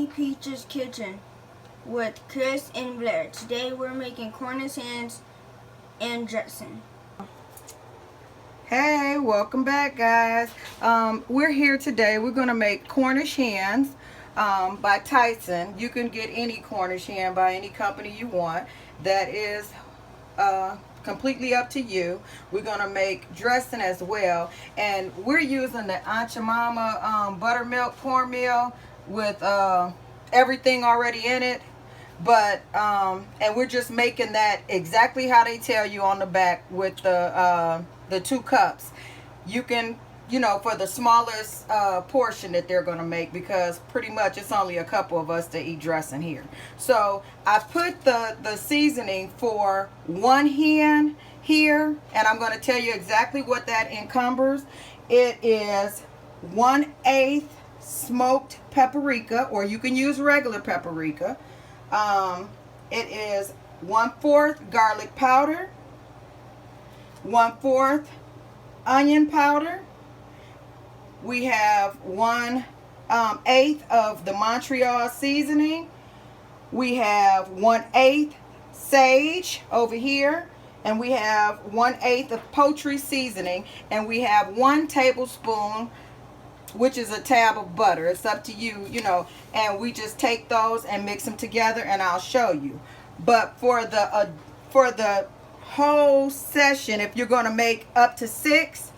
Peach's Kitchen with Chris and Blair. Today we're making Cornish hens and dressing. Hey, welcome back, guys. We're here today. We're going to make Cornish hens by Tyson. You can get any Cornish hen by any company you want. That is completely up to you. We're going to make dressing as well. And we're using the Aunt Your Mama buttermilk cornmeal with everything already in it. But and we're just making that exactly how they tell you on the back with the 2 cups. You can, for the smallest portion that they're going to make, because pretty much it's only a couple of us that eat dressing here. So I put the seasoning for 1 hen here, and I'm going to tell you exactly what that encumbers. It is 1/8 smoked paprika, or you can use regular paprika. It is 1/4 garlic powder, 1/4 onion powder. We have 1/8 of the Montreal seasoning. We have 1/8 sage over here, and we have 1/8 of poultry seasoning, and we have 1 tablespoon, which is a tab of butter. It's up to you, and we just take those and mix them together, and I'll show you. But for the whole session, if you're going to make up to 6,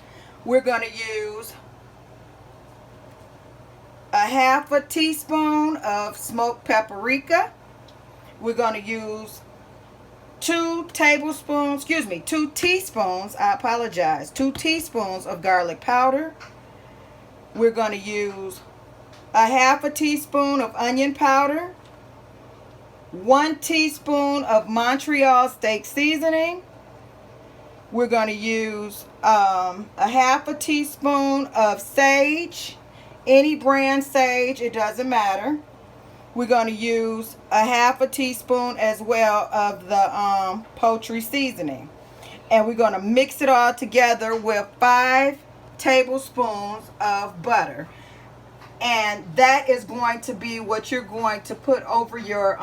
we're going to use 1/2 teaspoon of smoked paprika. We're going to use 2 teaspoons, I apologize, 2 teaspoons of garlic powder. We're going to use 1/2 teaspoon of onion powder, 1 teaspoon of Montreal steak seasoning. We're going to use 1/2 teaspoon of sage, any brand sage, it doesn't matter. We're going to use 1/2 teaspoon as well of the poultry seasoning. And we're going to mix it all together with 5 tablespoons of butter. And that is going to be what you're going to put over your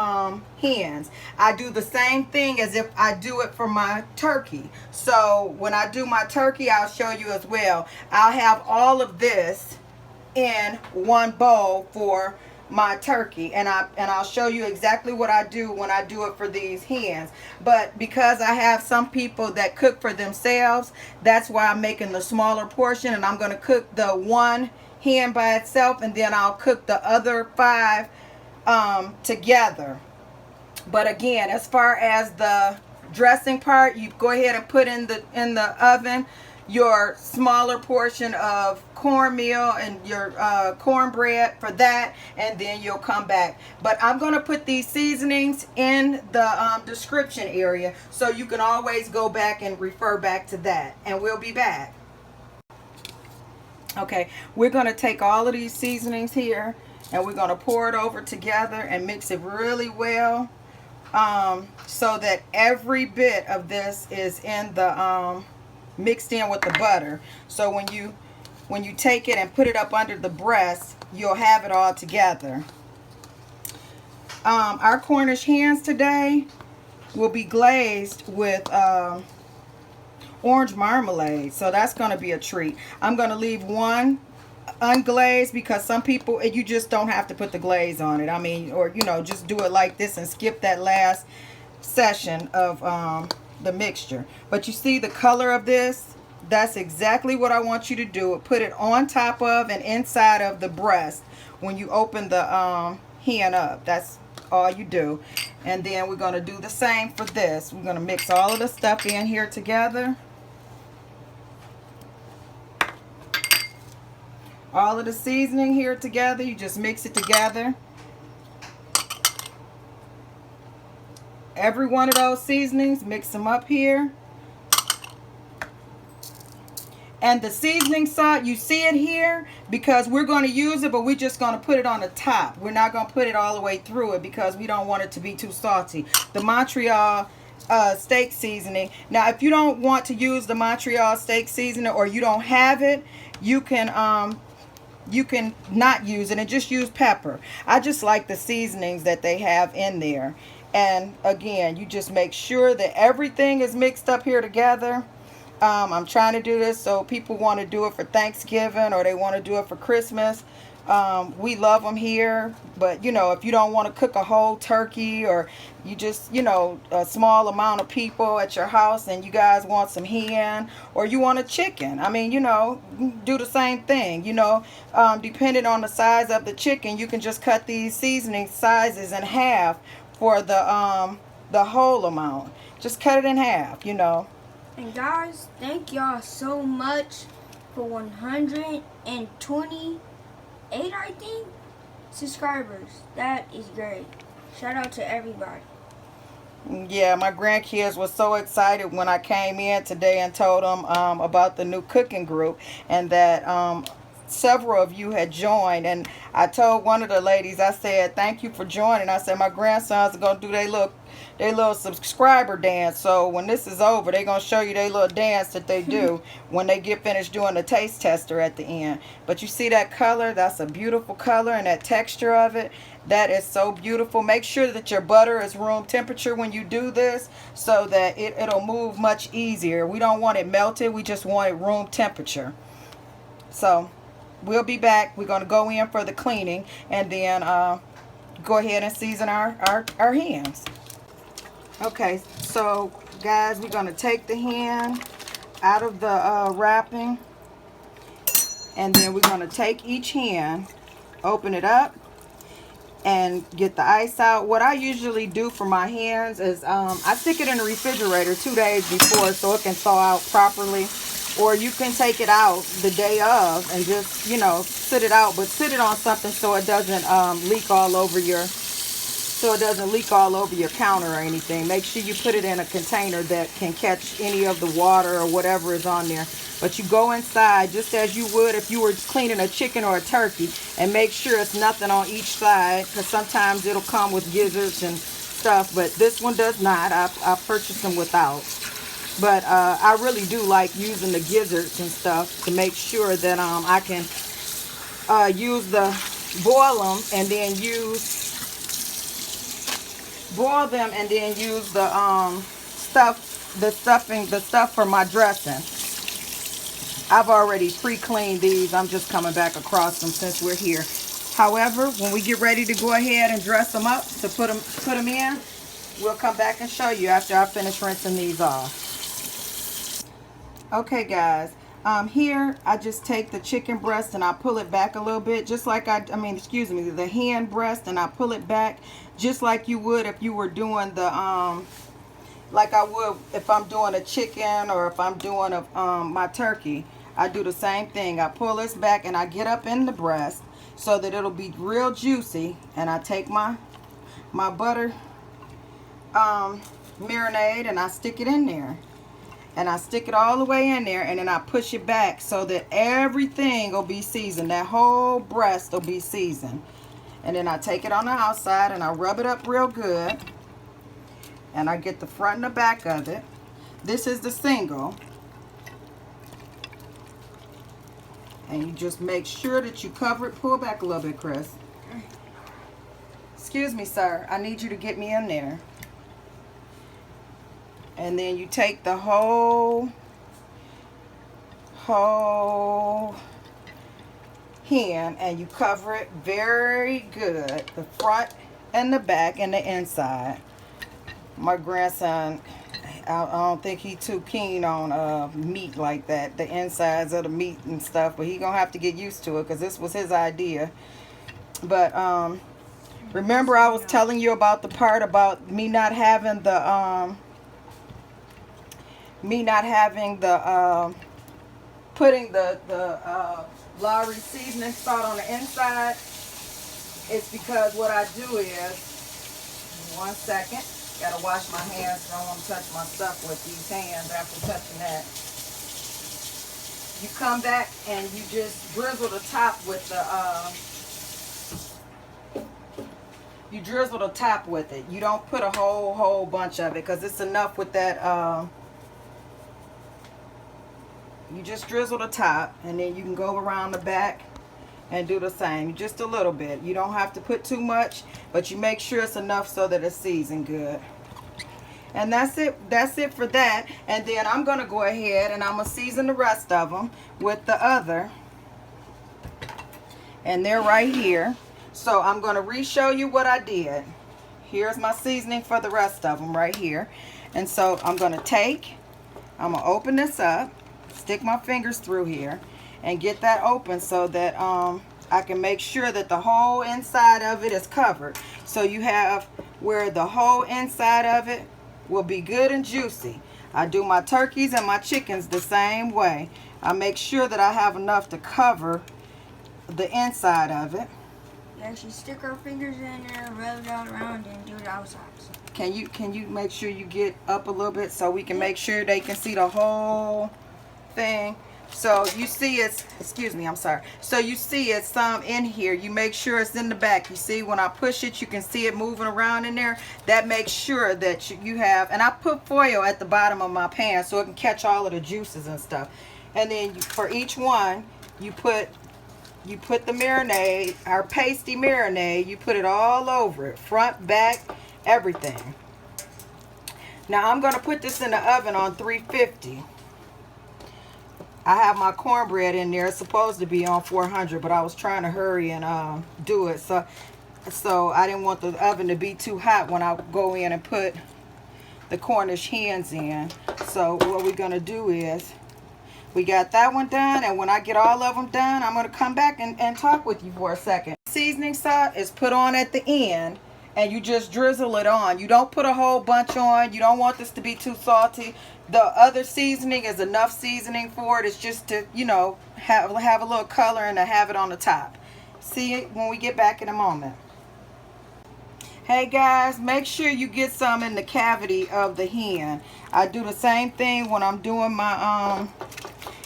hens. I do the same thing as if I do it for my turkey. So when I do my turkey, I'll show you as well. I'll have all of this in one bowl for my turkey, and I'll show you exactly what I do when I do it for these hens. But because I have some people that cook for themselves, that's why I'm making the smaller portion, and I'm going to cook the 1 hen by itself, and then I'll cook the other 5 together. But again, as far as the dressing part, you go ahead and put in the oven your smaller portion of cornmeal and your cornbread for that, and then you'll come back. But I'm going to put these seasonings in the description area, so you can always go back and refer back to that, and we'll be back. Okay, we're going to take all of these seasonings here, and we're going to pour it over together and mix it really well, so that every bit of this is in the mixed in with the butter. So when you take it and put it up under the breast, you'll have it all together. Our Cornish hens today will be glazed with orange marmalade, so that's going to be a treat. I'm going to leave 1 unglazed, because some people, you just don't have to put the glaze on it. I mean, or just do it like this and skip that last session of the mixture. But you see the color of this? That's exactly what I want you to do. Put it on top of and inside of the breast when you open the hen up. That's all you do. And then we're going to do the same for this. We're going to mix all of the stuff in here together. All of the seasoning here together. You just mix it together. Every one of those seasonings, mix them up here. And the seasoning salt, you see it here, because we're going to use it, but we're just going to put it on the top. We're not going to put it all the way through it, because we don't want it to be too salty. The Montreal steak seasoning. Now, if you don't want to use the Montreal steak seasoning, or you don't have it, you can you can not use it and just use pepper. I just like the seasonings that they have in there. And again, you just make sure that everything is mixed up here together. I'm trying to do this so people want to do it for Thanksgiving or they want to do it for Christmas. We love them here, but you know, if you don't want to cook a whole turkey, or you just, you know, a small amount of people at your house and you guys want some hen, or you want a chicken, I mean, you know, do the same thing, you know. Depending on the size of the chicken, you can just cut these seasoning sizes in half for the whole amount. Just cut it in half, you know. And guys, thank y'all so much for 128, I think, subscribers. That is great. Shout out to everybody. Yeah, my grandkids were so excited when I came in today and told them about the new cooking group, and that several of you had joined. And I told one of the ladies, I said, thank you for joining. I said, my grandsons are going to do their little subscriber dance. So when this is over, they're going to show you their little dance that they do when they get finished doing the taste tester at the end. But you see that color? That's a beautiful color, and that texture of it, that is so beautiful. Make sure that your butter is room temperature when you do this, so that it'll move much easier. We don't want it melted. We just want it room temperature. So we'll be back. We're going to go in for the cleaning, and then go ahead and season our hens. Okay, so guys, we're going to take the hen out of the wrapping, and then we're going to take each hen, open it up, and get the ice out. What I usually do for my hens is I stick it in the refrigerator 2 days before so it can thaw out properly. Or you can take it out the day of and just, you know, sit it out, but sit it on something so it doesn't leak all over your counter or anything. Make sure you put it in a container that can catch any of the water or whatever is on there. But you go inside just as you would if you were cleaning a chicken or a turkey, and make sure it's nothing on each side, because sometimes it'll come with gizzards and stuff, but this one does not. I purchased them without. But I really do like using the gizzards and stuff to make sure that I can boil them and then use the stuff for my dressing. I've already pre-cleaned these. I'm just coming back across them since we're here. However, when we get ready to go ahead and dress them up to put them in, we'll come back and show you after I finish rinsing these off. Okay guys, here I just take the chicken breast and I pull it back a little bit, just like the hen breast, and I pull it back just like you would if you were doing the like I would if I'm doing a chicken or if I'm doing my turkey. I do the same thing. I pull this back and I get up in the breast so that it'll be real juicy, and I take my butter marinade and I stick it in there. And I stick it all the way in there, and then I push it back so that everything will be seasoned. That whole breast will be seasoned. And then I take it on the outside and I rub it up real good. And I get the front and the back of it. This is the single. And you just make sure that you cover it. Pull back a little bit, Chris. Excuse me, sir. I need you to get me in there. And then you take the whole hen and you cover it very good, the front and the back and the inside. My grandson, I don't think he's too keen on meat like that, the insides of the meat and stuff, but he gonna have to get used to it because this was his idea. But remember I was telling you about the part about me not having the putting the Lowry seasoning salt on the inside. It's because what I do is, 1 second, gotta wash my hands, don't want to touch my stuff with these hands after touching that. You come back and you just drizzle the top with it. You don't put a whole bunch of it because it's enough with that. You just drizzle the top, and then you can go around the back and do the same, just a little bit. You don't have to put too much, but you make sure it's enough so that it's seasoned good. And that's it for that. And then I'm going to go ahead and I'm going to season the rest of them with the other. And they're right here. So I'm going to re-show you what I did. Here's my seasoning for the rest of them right here. And so I'm going to open this up, stick my fingers through here, and get that open so that I can make sure that the whole inside of it is covered. So you have where the whole inside of it will be good and juicy. I do my turkeys and my chickens the same way. I make sure that I have enough to cover the inside of it. We actually stick our fingers in there, rub it all around, and do the outsides. Can you make sure you get up a little bit so we can make sure they can see the whole thing? So you see it's, excuse me, I'm sorry. So you see it's some in here. You make sure it's in the back. You see when I push it, you can see it moving around in there. That makes sure that you have, and I put foil at the bottom of my pan so it can catch all of the juices and stuff. And then for each one, you put the marinade, our pasty marinade, you put it all over it, front, back, everything. Now I'm going to put this in the oven on 350. I have my cornbread in there. It's supposed to be on 400, but I was trying to hurry and do it. So I didn't want the oven to be too hot when I go in and put the Cornish hens in. So what we're going to do is, we got that one done, and when I get all of them done, I'm going to come back and talk with you for a second. Seasoning salt is put on at the end, and you just drizzle it on. You don't put a whole bunch on. You don't want this to be too salty. The other seasoning is enough seasoning for it. It's just to, you know, have a little color and to have it on the top. See it when we get back in a moment. Hey guys, make sure you get some in the cavity of the hen. I do the same thing when I'm doing my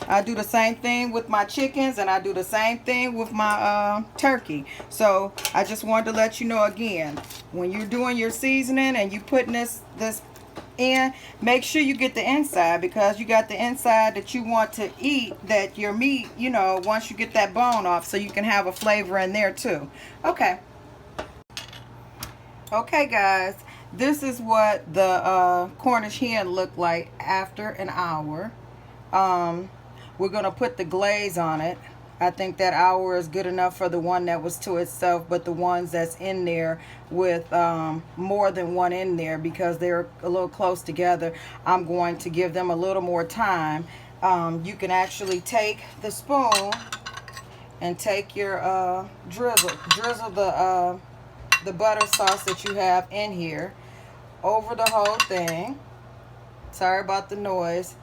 I do the same thing with my chickens, and I do the same thing with my turkey. So I just wanted to let you know again, when you're doing your seasoning and you putting this in, make sure you get the inside, because you got the inside that you want to eat, that your meat, you know, once you get that bone off, so you can have a flavor in there too. Okay guys, this is what the Cornish hen looked like after an hour. We're gonna put the glaze on it. I think that hour is good enough for the one that was to itself, but the ones that's in there with more than one in there, because they're a little close together, I'm going to give them a little more time. You can actually take the spoon and take your drizzle the butter sauce that you have in here over the whole thing. Sorry about the noise.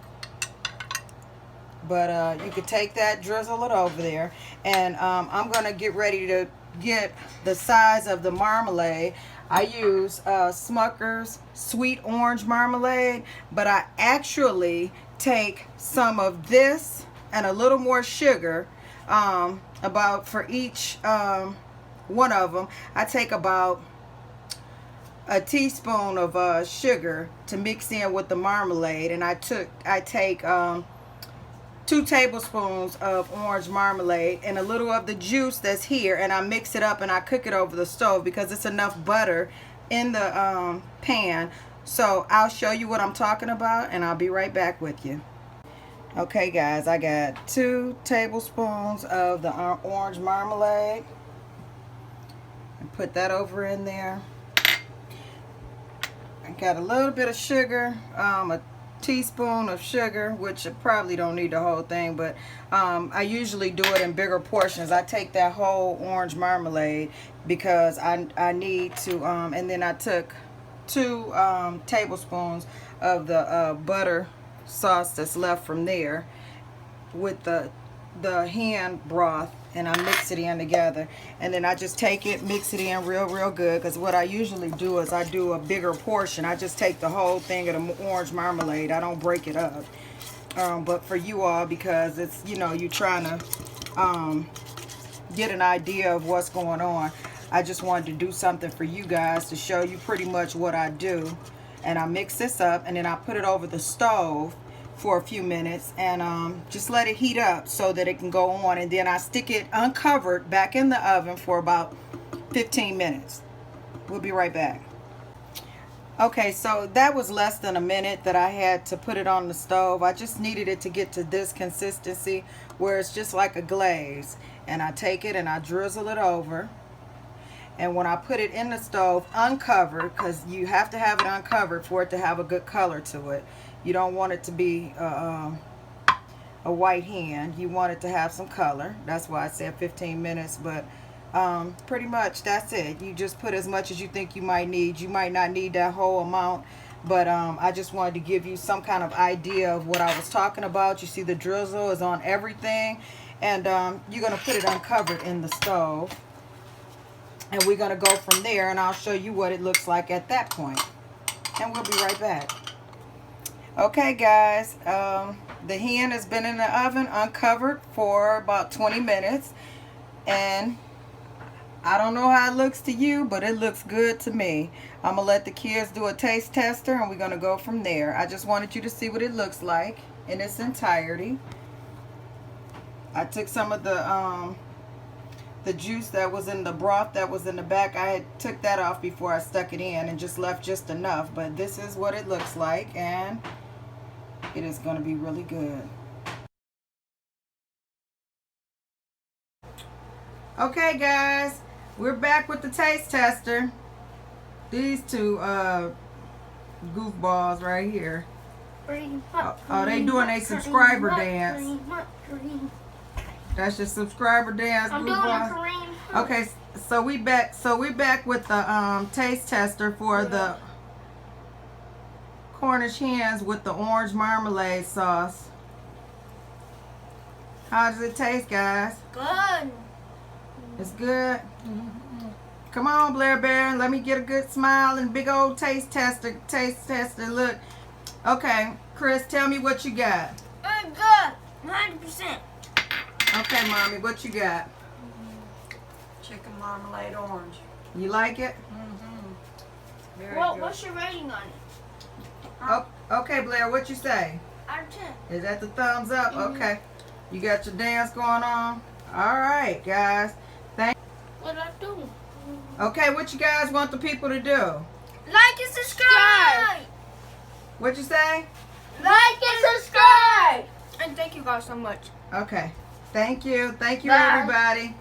But you could take that, drizzle it over there. And I'm going to get ready to get the size of the marmalade. I use Smucker's Sweet Orange Marmalade, but I actually take some of this and a little more sugar, about for each one of them. I take about a teaspoon of sugar to mix in with the marmalade, and I take 2 tablespoons of orange marmalade and a little of the juice that's here, and I mix it up and I cook it over the stove because it's enough butter in the pan. So I'll show you what I'm talking about, and I'll be right back with you. Okay guys, I got 2 tablespoons of the orange marmalade, and put that over in there. I got a little bit of sugar, a teaspoon of sugar, which I probably don't need the whole thing, but I usually do it in bigger portions. I take that whole orange marmalade because I need to, and then I took 2 tablespoons of the butter sauce that's left from there with the hen broth, and I mix it in together, and then I just take it, mix it in real good, because what I usually do is I do a bigger portion. I just take the whole thing of the orange marmalade. I don't break it up. But for you all, because it's, you know, you're trying to get an idea of what's going on, I just wanted to do something for you guys to show you pretty much what I do. And I mix this up, and then I put it over the stove for a few minutes and just let it heat up so that it can go on, and then I stick it uncovered back in the oven for about 15 minutes. We'll be right back. Okay, so that was less than a minute that I had to put it on the stove. I just needed it to get to this consistency where it's just like a glaze, and I take it and I drizzle it over. And when I put it in the stove uncovered, because you have to have it uncovered for it to have a good color to it. You don't want it to be a white hen. You want it to have some color. That's why I said 15 minutes. But pretty much that's it. You just put as much as you think you might need. You might not need that whole amount. But I just wanted to give you some kind of idea of what I was talking about. You see the drizzle is on everything. And you're going to put it uncovered in the stove. And we're going to go from there. And I'll show you what it looks like at that point. And we'll be right back. Okay guys, the hen has been in the oven uncovered for about 20 minutes, and I don't know how it looks to you, but it looks good to me. I'm gonna let the kids do a taste tester and we're gonna go from there. I just wanted you to see what it looks like in its entirety. I took some of the juice that was in the broth that was in the back. I had took that off before I stuck it in and just left just enough, but this is what it looks like, and it is going to be really good. Okay guys, we're back with the taste tester. These two goofballs right here. Oh, they doing a subscriber dance. That's your subscriber dance, goofballs. Okay, so we back with the taste tester for the Cornish hens with the orange marmalade sauce. How does it taste, guys? Good. It's good? Come on, Blair Bear. Let me get a good smile and big old taste tester look. Okay, Chris, tell me what you got. Good. 100%. Okay, Mommy, what you got? Chicken marmalade orange. You like it? Very good. What's your rating on it? Oh, okay, Blair, what you say? Out of 10. Is that the thumbs up? Okay. You got your dance going on? All right, guys. What do I do? Okay, what you guys want the people to do? Like and subscribe. What you say? Like and subscribe. And thank you guys so much. Okay. Thank you. Thank you, Bye. everybody.